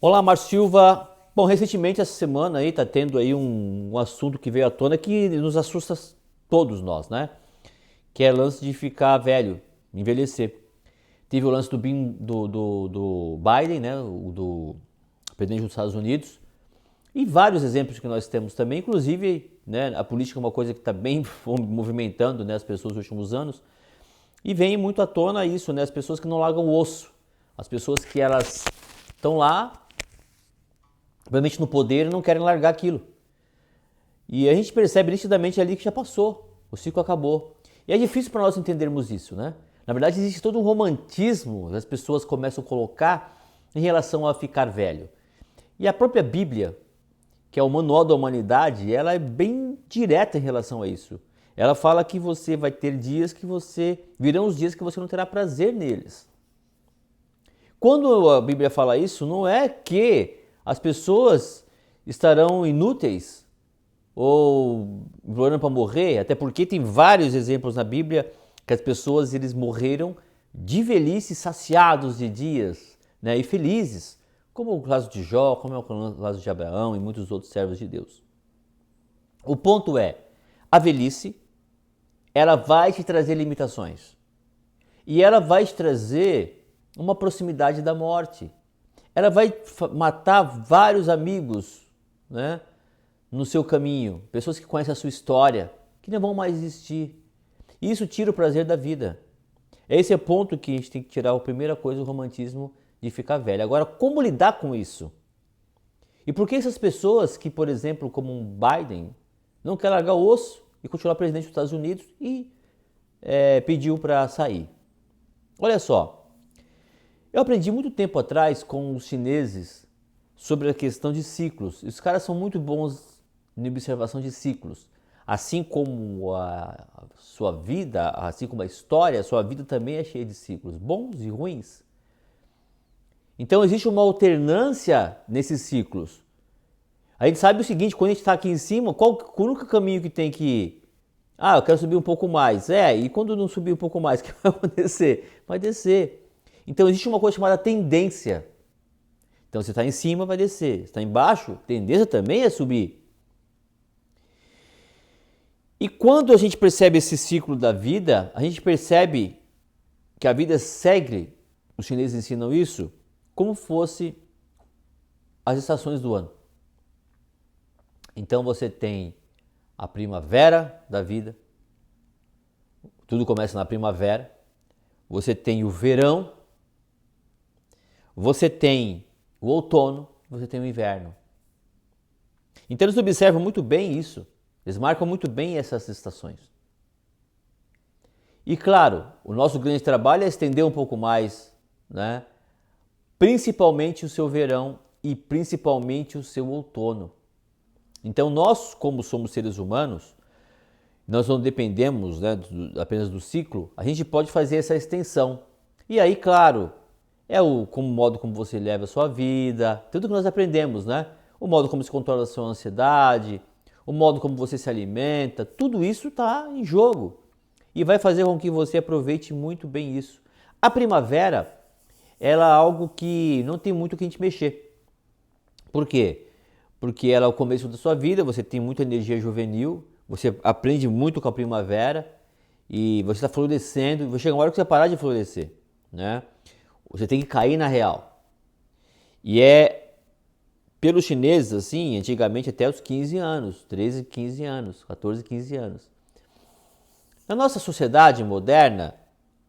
Olá, Márcio Silva. Bom, recentemente, essa semana aí, tá tendo aí um assunto que veio à tona que nos assusta todos nós, né? Que é o lance de ficar velho, envelhecer. Teve o lance do Biden, né? Do presidente dos Estados Unidos. E vários exemplos que nós temos também, inclusive, né? A política é uma coisa que está bem movimentando, né, as pessoas nos últimos anos. E vem muito à tona isso, né? As pessoas que não largam o osso. As pessoas que elas estão lá obviamente no poder e não querem largar aquilo. E a gente percebe nitidamente ali que já passou, o ciclo acabou. E é difícil para nós entendermos isso, né? Na verdade, existe todo um romantismo que as pessoas começam a colocar em relação a ficar velho. E a própria Bíblia, que é o manual da humanidade, ela é bem direta em relação a isso. Ela fala que você vai ter dias que virão os dias que você não terá prazer neles. Quando a Bíblia fala isso, não é que as pessoas estarão inúteis ou implorando para morrer, até porque tem vários exemplos na Bíblia que as pessoas eles morreram de velhice, saciados de dias, né, e felizes, como o caso de Jó, como é o caso de Abraão e muitos outros servos de Deus. O ponto é, a velhice, ela vai te trazer limitações e ela vai te trazer uma proximidade da morte. Ela vai matar vários amigos, né, no seu caminho, pessoas que conhecem a sua história, que não vão mais existir. E isso tira o prazer da vida. Esse é o ponto que a gente tem que tirar a primeira coisa, o romantismo de ficar velho. Agora, como lidar com isso? E por que essas pessoas que, por exemplo, como um Biden, não quer largar o osso e continuar presidente dos Estados Unidos e pediu para sair? Olha só, eu aprendi muito tempo atrás com os chineses sobre a questão de ciclos. Os caras são muito bons em observação de ciclos. Assim como a sua vida, assim como a história, a sua vida também é cheia de ciclos, bons e ruins. Então existe uma alternância nesses ciclos. A gente sabe o seguinte, quando a gente está aqui em cima, qual o único caminho que tem que ir? Ah, eu quero subir um pouco mais. E quando não subir um pouco mais, o que vai acontecer? Vai descer. Então existe uma coisa chamada tendência. Então você está em cima, vai descer. Você está embaixo, tendência também é subir. E quando a gente percebe esse ciclo da vida, a gente percebe que a vida segue, os chineses ensinam isso, como fosse as estações do ano. Então você tem a primavera da vida, tudo começa na primavera, você tem o verão, você tem o outono, você tem o inverno. Então eles observam muito bem isso, eles marcam muito bem essas estações. E claro, o nosso grande trabalho é estender um pouco mais, né? Principalmente o seu verão e principalmente o seu outono. Então nós, como somos seres humanos, nós não dependemos, né, apenas do ciclo, a gente pode fazer essa extensão. E aí, claro, é o modo como você leva a sua vida, tudo que nós aprendemos, né? O modo como se controla a sua ansiedade, o modo como você se alimenta, tudo isso está em jogo e vai fazer com que você aproveite muito bem isso. A primavera, ela é algo que não tem muito o que a gente mexer. Por quê? Porque ela é o começo da sua vida, você tem muita energia juvenil, você aprende muito com a primavera e você está florescendo, e vai chegar uma hora que você vai parar de florescer, né? Você tem que cair na real. E é pelos chineses, assim, antigamente até os 15 anos, 13, 15 anos, 14, 15 anos. Na nossa sociedade moderna,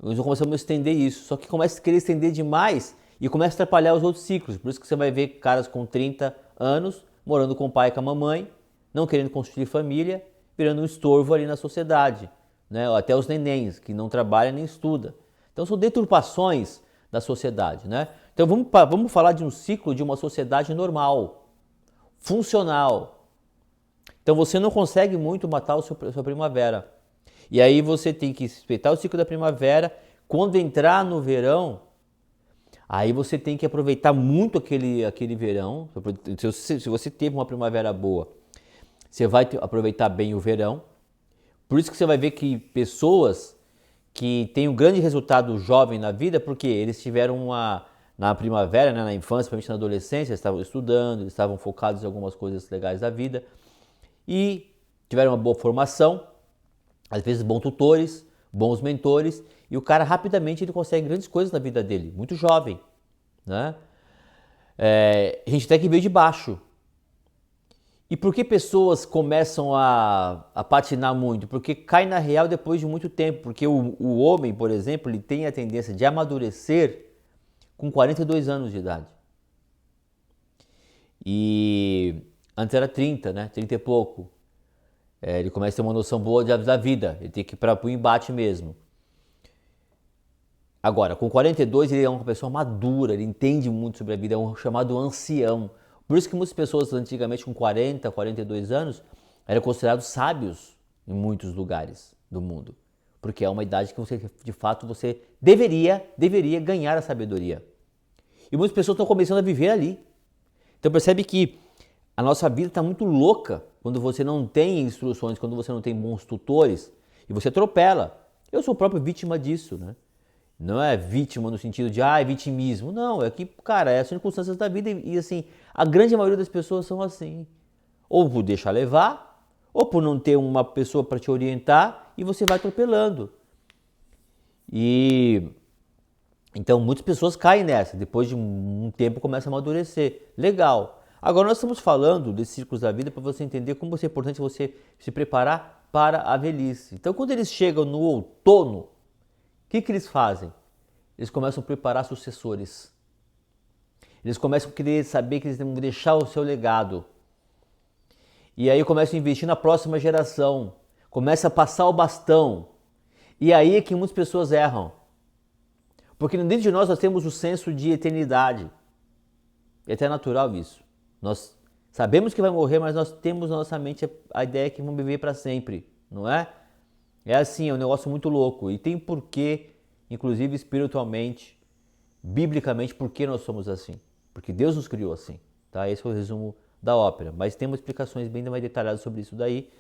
nós começamos a estender isso, só que começa a querer estender demais e começa a atrapalhar os outros ciclos. Por isso que você vai ver caras com 30 anos, morando com o pai e com a mamãe, não querendo construir família, virando um estorvo ali na sociedade, né? Até os nenéns, que não trabalham nem estudam. Então são deturpações da sociedade, né? Então vamos falar de um ciclo de uma sociedade normal, funcional. Então você não consegue muito matar a sua primavera. E aí você tem que respeitar o ciclo da primavera. Quando entrar no verão, aí você tem que aproveitar muito aquele verão. Se você teve uma primavera boa, você vai aproveitar bem o verão. Por isso que você vai ver que pessoas que têm um grande resultado jovem na vida, porque eles tiveram na primavera, né, na infância, principalmente na adolescência, eles estavam estudando, eles estavam focados em algumas coisas legais da vida e tiveram uma boa formação, às vezes bons tutores, bons mentores, e o cara rapidamente ele consegue grandes coisas na vida dele, muito jovem, né? A gente tem que ver de baixo. E por que pessoas começam a patinar muito? Porque cai na real depois de muito tempo. Porque o homem, por exemplo, ele tem a tendência de amadurecer com 42 anos de idade. E antes era 30, né? 30 e pouco. Ele começa a ter uma noção boa da vida. Ele tem que ir para o embate mesmo. Agora, com 42 ele é uma pessoa madura, ele entende muito sobre a vida, é um chamado ancião. Por isso que muitas pessoas antigamente com 40, 42 anos eram considerados sábios em muitos lugares do mundo. Porque é uma idade que você, de fato, você deveria ganhar a sabedoria. E muitas pessoas estão começando a viver ali. Então percebe que a nossa vida está muito louca quando você não tem instruções, quando você não tem bons tutores e você atropela. Eu sou próprio vítima disso, né? Não é vítima no sentido de, é vitimismo. Não, é que, cara, é as circunstâncias da vida e assim, a grande maioria das pessoas são assim. Ou por deixar levar, ou por não ter uma pessoa para te orientar e você vai atropelando. E então muitas pessoas caem nessa, depois de um tempo começa a amadurecer. Legal. Agora nós estamos falando desses ciclos da vida para você entender como é importante você se preparar para a velhice. Então quando eles chegam no outono, o que eles fazem? Eles começam a preparar sucessores. Eles começam a querer saber que eles têm que deixar o seu legado. E aí começam a investir na próxima geração. Começa a passar o bastão. E aí é que muitas pessoas erram. Porque dentro de nós temos o senso de eternidade. É até natural isso. Nós sabemos que vai morrer, mas nós temos na nossa mente a ideia que vamos viver para sempre, não é? É assim, é um negócio muito louco. E tem porquê, inclusive espiritualmente, biblicamente, por que nós somos assim. Porque Deus nos criou assim. Tá? Esse é o resumo da ópera. Mas temos explicações bem mais detalhadas sobre isso daí.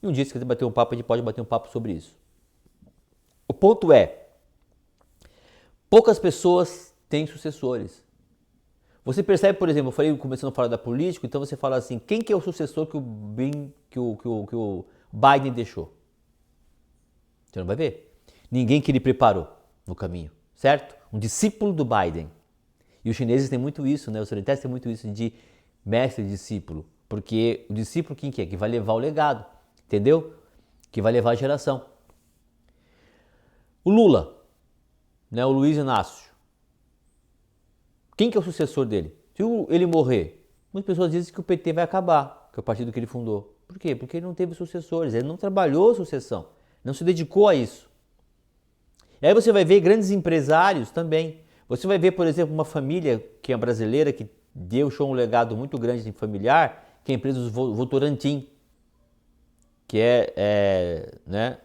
E um dia, se quiser bater um papo, a gente pode bater um papo sobre isso. O ponto é, poucas pessoas têm sucessores. Você percebe, por exemplo, eu falei começando a falar da política, então você fala assim, quem que é o sucessor que o Biden deixou? Você não vai ver. Ninguém que ele preparou no caminho, certo? Um discípulo do Biden. E os chineses têm muito isso, né? Os orientais têm muito isso de mestre e discípulo. Porque o discípulo quem que é? Que vai levar o legado, entendeu? Que vai levar a geração. O Lula, né? O Luiz Inácio. Quem que é o sucessor dele? Se ele morrer, muitas pessoas dizem que o PT vai acabar, que é o partido que ele fundou. Por quê? Porque ele não teve sucessores, ele não trabalhou a sucessão, não se dedicou a isso. E aí você vai ver grandes empresários também. Você vai ver, por exemplo, uma família que é brasileira, que deixou um legado muito grande familiar, que é a empresa do Votorantim, que né,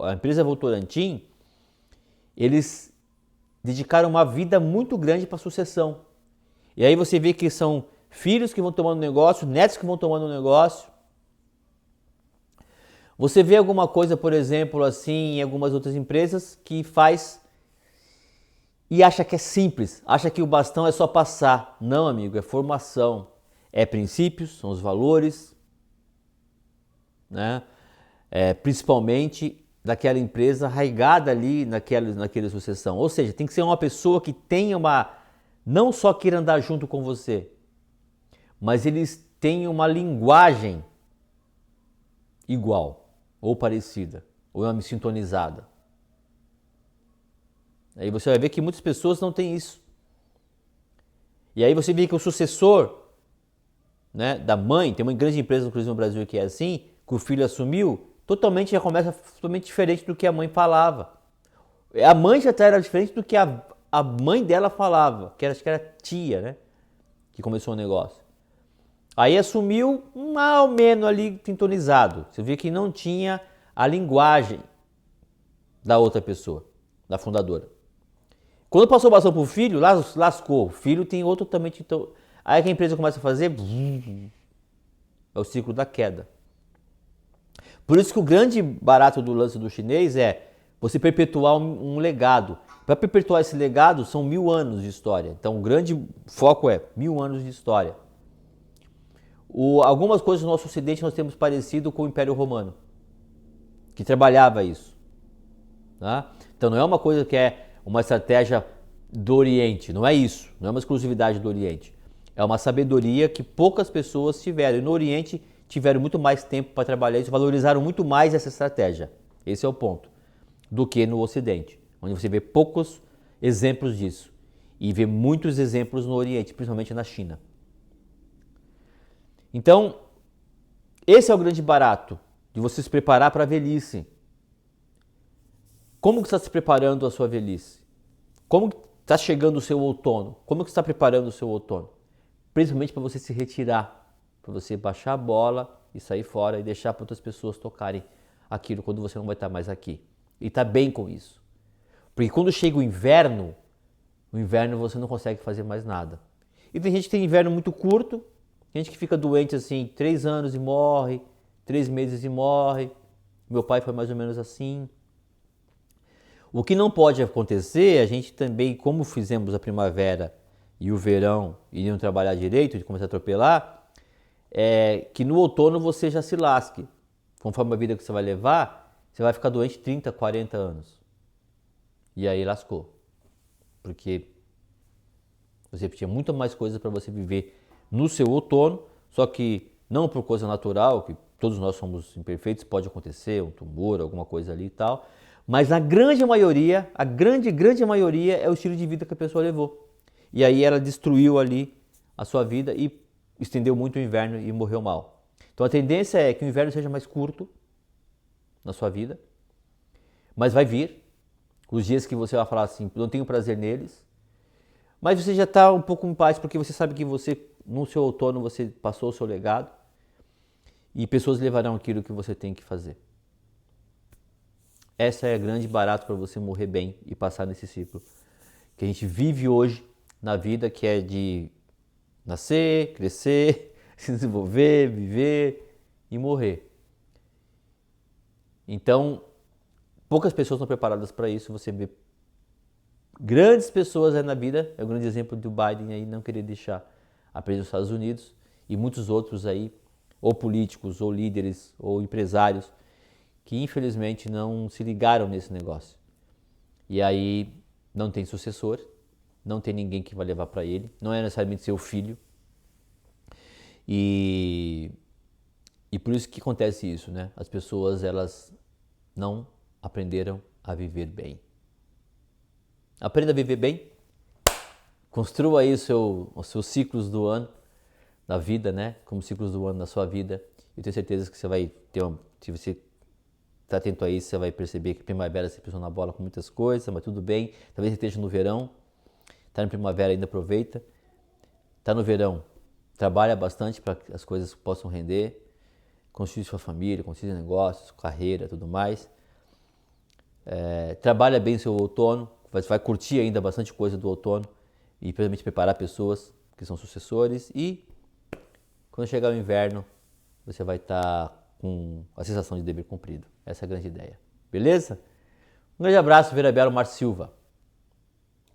a empresa Votorantim, eles dedicaram uma vida muito grande para a sucessão. E aí você vê que são filhos que vão tomando negócio, netos que vão tomando negócio. Você vê alguma coisa, por exemplo, assim, em algumas outras empresas que faz e acha que é simples, acha que o bastão é só passar. Não, amigo, é formação, é princípios, são os valores, né? Principalmente daquela empresa arraigada ali naquela sucessão. Ou seja, tem que ser uma pessoa que tenha não só queira andar junto com você, mas eles têm uma linguagem igual, ou parecida, ou uma sintonizada. Aí você vai ver que muitas pessoas não têm isso. E aí você vê que o sucessor, né, da mãe, tem uma grande empresa inclusive no Brasil que é assim, que o filho assumiu, já começa totalmente diferente do que a mãe falava. A mãe já era diferente do que a mãe dela falava, acho que era tia, né, que começou o negócio. Aí assumiu mais ou menos ali sintonizado. Você vê que não tinha a linguagem da outra pessoa, da fundadora. Quando passou o bastão pro filho, lascou. O filho tem outro também. Então, aí que a empresa começa a fazer, é o ciclo da queda. Por isso que o grande barato do lance do chinês é você perpetuar um legado. Para perpetuar esse legado são 1000 anos de história. Então o grande foco é 1000 anos de história. Algumas coisas no nosso ocidente nós temos parecido com o Império Romano, que trabalhava isso. Tá? Então não é uma coisa que é uma estratégia do Oriente, não é isso, não é uma exclusividade do Oriente. É uma sabedoria que poucas pessoas tiveram. E no Oriente tiveram muito mais tempo para trabalhar isso, valorizaram muito mais essa estratégia. Esse é o ponto. Do que no Ocidente, onde você vê poucos exemplos disso. E vê muitos exemplos no Oriente, principalmente na China. Então, esse é o grande barato de você se preparar para a velhice. Como que você está se preparando a sua velhice? Como está chegando o seu outono? Como que você está preparando o seu outono? Principalmente para você se retirar, para você baixar a bola e sair fora e deixar para outras pessoas tocarem aquilo quando você não vai estar mais aqui. E está bem com isso. Porque quando chega o inverno você não consegue fazer mais nada. E tem gente que tem inverno muito curto, gente que fica doente assim 3 anos e morre, 3 meses e morre. Meu pai foi mais ou menos assim. O que não pode acontecer, a gente também, como fizemos a primavera e o verão e não trabalhar direito, de começar a atropelar, é que no outono você já se lasque. Conforme a vida que você vai levar, você vai ficar doente 30, 40 anos. E aí lascou. Porque você tinha muito mais coisas para você viver no seu outono, só que não por coisa natural, que todos nós somos imperfeitos, pode acontecer, um tumor, alguma coisa ali e tal, mas a grande maioria, a grande maioria é o estilo de vida que a pessoa levou. E aí ela destruiu ali a sua vida e estendeu muito o inverno e morreu mal. Então a tendência é que o inverno seja mais curto na sua vida, mas vai vir os dias que você vai falar assim, não tenho prazer neles, mas você já está um pouco em paz porque você sabe que você, no seu outono, você passou o seu legado e pessoas levarão aquilo que você tem que fazer. Essa é a grande barato para você morrer bem e passar nesse ciclo que a gente vive hoje na vida, que é de nascer, crescer, se desenvolver, viver e morrer. Então, poucas pessoas estão preparadas para isso. Você vê grandes pessoas aí na vida, é o grande exemplo do Biden aí, não querer deixar a presidência dos Estados Unidos e muitos outros aí, ou políticos, ou líderes, ou empresários, que infelizmente não se ligaram nesse negócio. E aí não tem sucessor, não tem ninguém que vai levar para ele, não é necessariamente seu filho. E por isso que acontece isso, né? As pessoas, elas não aprenderam a viver bem. Aprenda a viver bem, construa aí os seus ciclos do ano, da vida, né? Como ciclos do ano na sua vida. Eu tenho certeza que você vai ter se você está atento a isso, você vai perceber que primavera você pisou na bola com muitas coisas, mas tudo bem. Talvez você esteja no verão, está na primavera ainda, aproveita. Está no verão, trabalha bastante para que as coisas possam render, construir sua família, construir negócios, carreira, tudo mais. Trabalha bem seu outono, você vai curtir ainda bastante coisa do outono e principalmente preparar pessoas que são sucessores, e quando chegar o inverno você vai estar com a sensação de dever cumprido. Essa é a grande ideia. Beleza? Um grande abraço, Vera Belo Mar Silva.